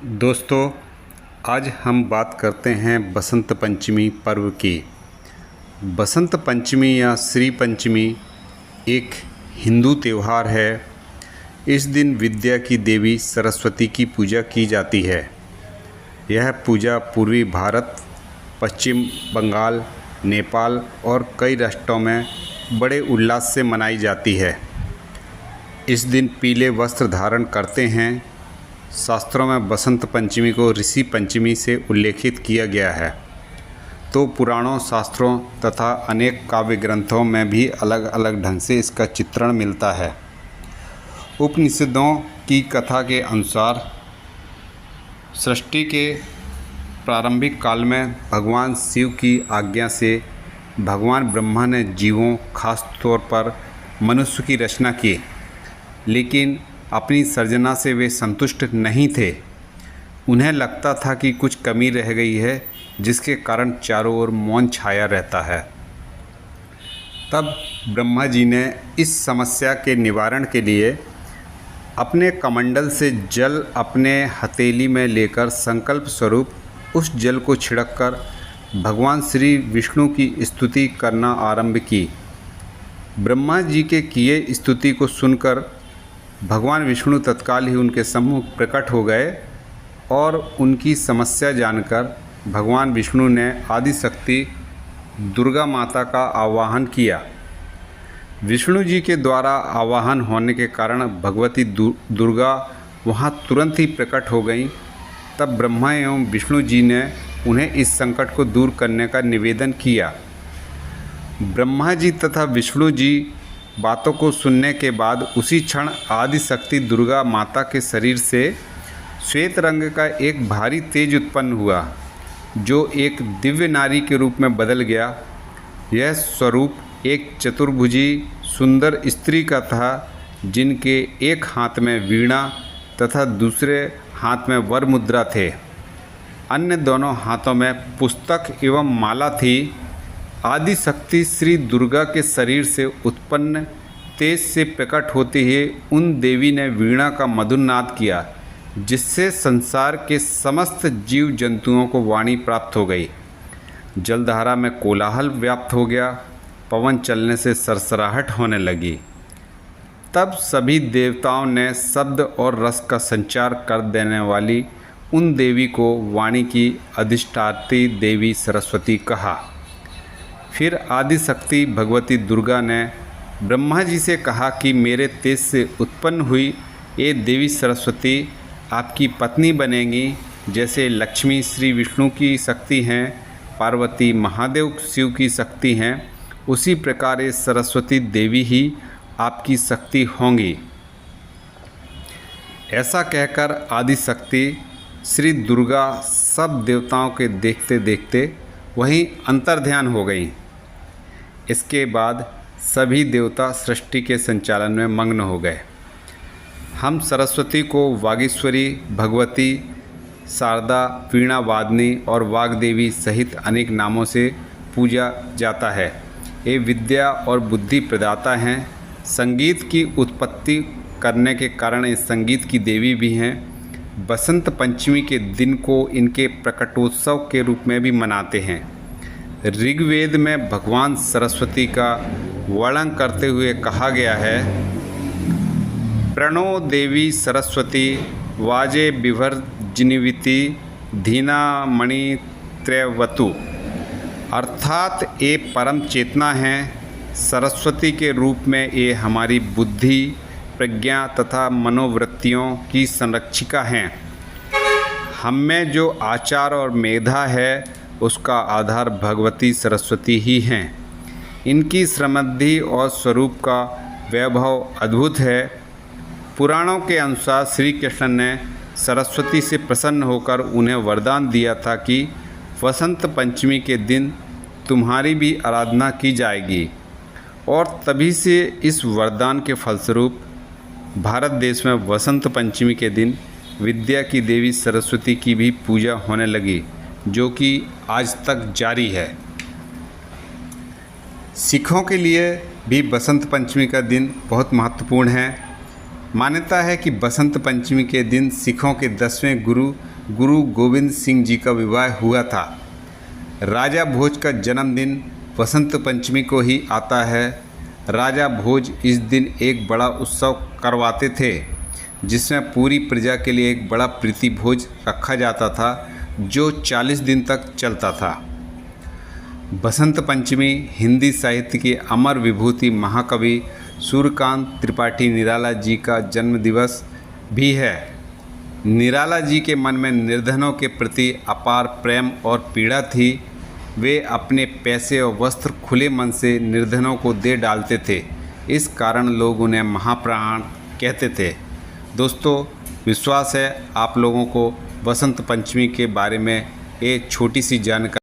दोस्तों, आज हम बात करते हैं बसंत पंचमी पर्व की। बसंत पंचमी या श्री पंचमी एक हिंदू त्यौहार है। इस दिन विद्या की देवी सरस्वती की पूजा की जाती है। यह पूजा पूर्वी भारत, पश्चिम बंगाल, नेपाल और कई राष्ट्रों में बड़े उल्लास से मनाई जाती है। इस दिन पीले वस्त्र धारण करते हैं। शास्त्रों में बसंत पंचमी को ऋषि पंचमी से उल्लेखित किया गया है, तो पुराणों, शास्त्रों तथा अनेक काव्य ग्रंथों में भी अलग अलग ढंग से इसका चित्रण मिलता है। उपनिषदों की कथा के अनुसार सृष्टि के प्रारंभिक काल में भगवान शिव की आज्ञा से भगवान ब्रह्मा ने जीवों, खास तौर पर मनुष्य की रचना की, लेकिन अपनी सर्जना से वे संतुष्ट नहीं थे। उन्हें लगता था कि कुछ कमी रह गई है, जिसके कारण चारों ओर मौन छाया रहता है। तब ब्रह्मा जी ने इस समस्या के निवारण के लिए अपने कमंडल से जल अपने हथेली में लेकर संकल्प स्वरूप उस जल को छिड़ककर भगवान श्री विष्णु की स्तुति करना आरंभ की। ब्रह्मा जी के किए स्तुति को सुनकर भगवान विष्णु तत्काल ही उनके सम्मुख प्रकट हो गए और उनकी समस्या जानकर भगवान विष्णु ने आदिशक्ति दुर्गा माता का आवाहन किया। विष्णु जी के द्वारा आवाहन होने के कारण भगवती दुर्गा वहां तुरंत ही प्रकट हो गईं। तब ब्रह्मा एवं विष्णु जी ने उन्हें इस संकट को दूर करने का निवेदन किया। ब्रह्मा जी तथा विष्णु जी बातों को सुनने के बाद उसी क्षण आदिशक्ति दुर्गा माता के शरीर से श्वेत रंग का एक भारी तेज उत्पन्न हुआ, जो एक दिव्य नारी के रूप में बदल गया। यह स्वरूप एक चतुर्भुजी सुंदर स्त्री का था, जिनके एक हाथ में वीणा तथा दूसरे हाथ में वर मुद्रा थे। अन्य दोनों हाथों में पुस्तक एवं माला थी। आदिशक्ति श्री दुर्गा के शरीर से उत्पन्न तेज से प्रकट होते ही उन देवी ने वीणा का मधुर नाद किया, जिससे संसार के समस्त जीव जंतुओं को वाणी प्राप्त हो गई। जलधारा में कोलाहल व्याप्त हो गया, पवन चलने से सरसराहट होने लगी। तब सभी देवताओं ने शब्द और रस का संचार कर देने वाली उन देवी को वाणी की अधिष्ठात्री देवी सरस्वती कहा। फिर आदिशक्ति भगवती दुर्गा ने ब्रह्मा जी से कहा कि मेरे तेज से उत्पन्न हुई ये देवी सरस्वती आपकी पत्नी बनेंगी। जैसे लक्ष्मी श्री विष्णु की शक्ति हैं, पार्वती महादेव शिव की शक्ति हैं, उसी प्रकार ये सरस्वती देवी ही आपकी शक्ति होंगी। ऐसा कहकर आदिशक्ति श्री दुर्गा सब देवताओं के देखते देखते वहीं अंतर्ध्यान हो गई। इसके बाद सभी देवता सृष्टि के संचालन में मग्न हो गए। हम सरस्वती को वागीश्वरी, भगवती, शारदा, वीणा वादनी और वाग्देवी सहित अनेक नामों से पूजा जाता है। ये विद्या और बुद्धि प्रदाता हैं। संगीत की उत्पत्ति करने के कारण ये संगीत की देवी भी हैं। बसंत पंचमी के दिन को इनके प्रकटोत्सव के रूप में भी मनाते हैं। ऋग्वेद में भगवान सरस्वती का वर्णन करते हुए कहा गया है, प्रणो देवी सरस्वती वाजे विभर्जिनीविति धीना मणि त्रयवतु। अर्थात ये परम चेतना हैं। सरस्वती के रूप में ये हमारी बुद्धि, प्रज्ञा तथा मनोवृत्तियों की संरक्षिका हैं। हम में जो आचार और मेधा है, उसका आधार भगवती सरस्वती ही हैं। इनकी समृद्धि और स्वरूप का वैभव अद्भुत है। पुराणों के अनुसार श्री कृष्ण ने सरस्वती से प्रसन्न होकर उन्हें वरदान दिया था कि वसंत पंचमी के दिन तुम्हारी भी आराधना की जाएगी, और तभी से इस वरदान के फलस्वरूप भारत देश में वसंत पंचमी के दिन विद्या की देवी सरस्वती की भी पूजा होने लगी, जो कि आज तक जारी है। सिखों के लिए भी बसंत पंचमी का दिन बहुत महत्वपूर्ण है। मान्यता है कि बसंत पंचमी के दिन सिखों के 10वें गुरु गोविंद सिंह जी का विवाह हुआ था। राजा भोज का जन्मदिन बसंत पंचमी को ही आता है। राजा भोज इस दिन एक बड़ा उत्सव करवाते थे, जिसमें पूरी प्रजा के लिए एक बड़ा प्रीति भोज रखा जाता था, जो 40 दिन तक चलता था। बसंत पंचमी हिंदी साहित्य की अमर विभूति महाकवि सूर्यकांत त्रिपाठी निराला जी का जन्म दिवस भी है। निराला जी के मन में निर्धनों के प्रति अपार प्रेम और पीड़ा थी। वे अपने पैसे और वस्त्र खुले मन से निर्धनों को दे डालते थे। इस कारण लोग उन्हें महाप्राण कहते थे। दोस्तों, विश्वास है आप लोगों को बसंत पंचमी के बारे में एक छोटी सी जानकारी